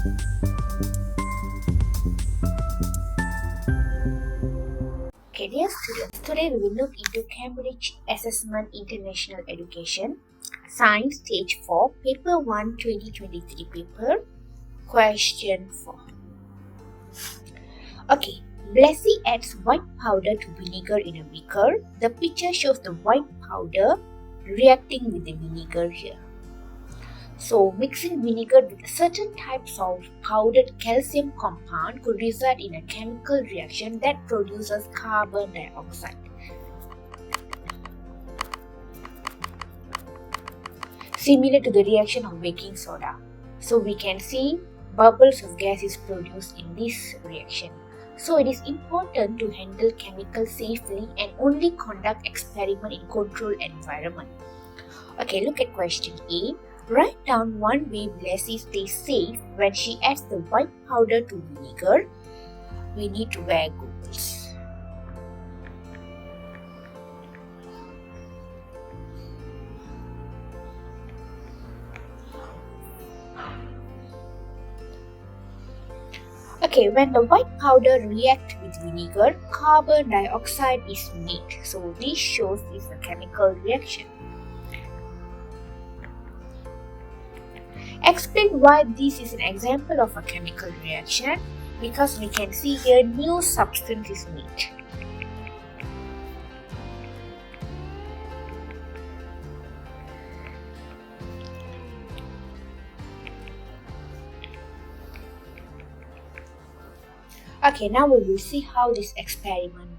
Okay, dear students, today we will look into Cambridge Assessment International Education, Science Stage 4, Paper 1, 2023 paper, Question 4. Okay, Blessy adds white powder to vinegar in a beaker. The picture shows the white powder reacting with the vinegar here. So, mixing vinegar with certain types of powdered calcium compound could result in a chemical reaction that produces carbon dioxide. Similar to the reaction of baking soda. So, we can see bubbles of gas is produced in this reaction. So, it is important to handle chemicals safely and only conduct experiment in controlled environment. Okay, look at question A. Write down one way Blessy stays safe when she adds the white powder to vinegar. We need to wear goggles. Okay, when the white powder reacts with vinegar, carbon dioxide is made. So this shows is a chemical reaction. Explain why this is an example of a chemical reaction, because we can see here new substance is made. Okay, now we will see how this experiment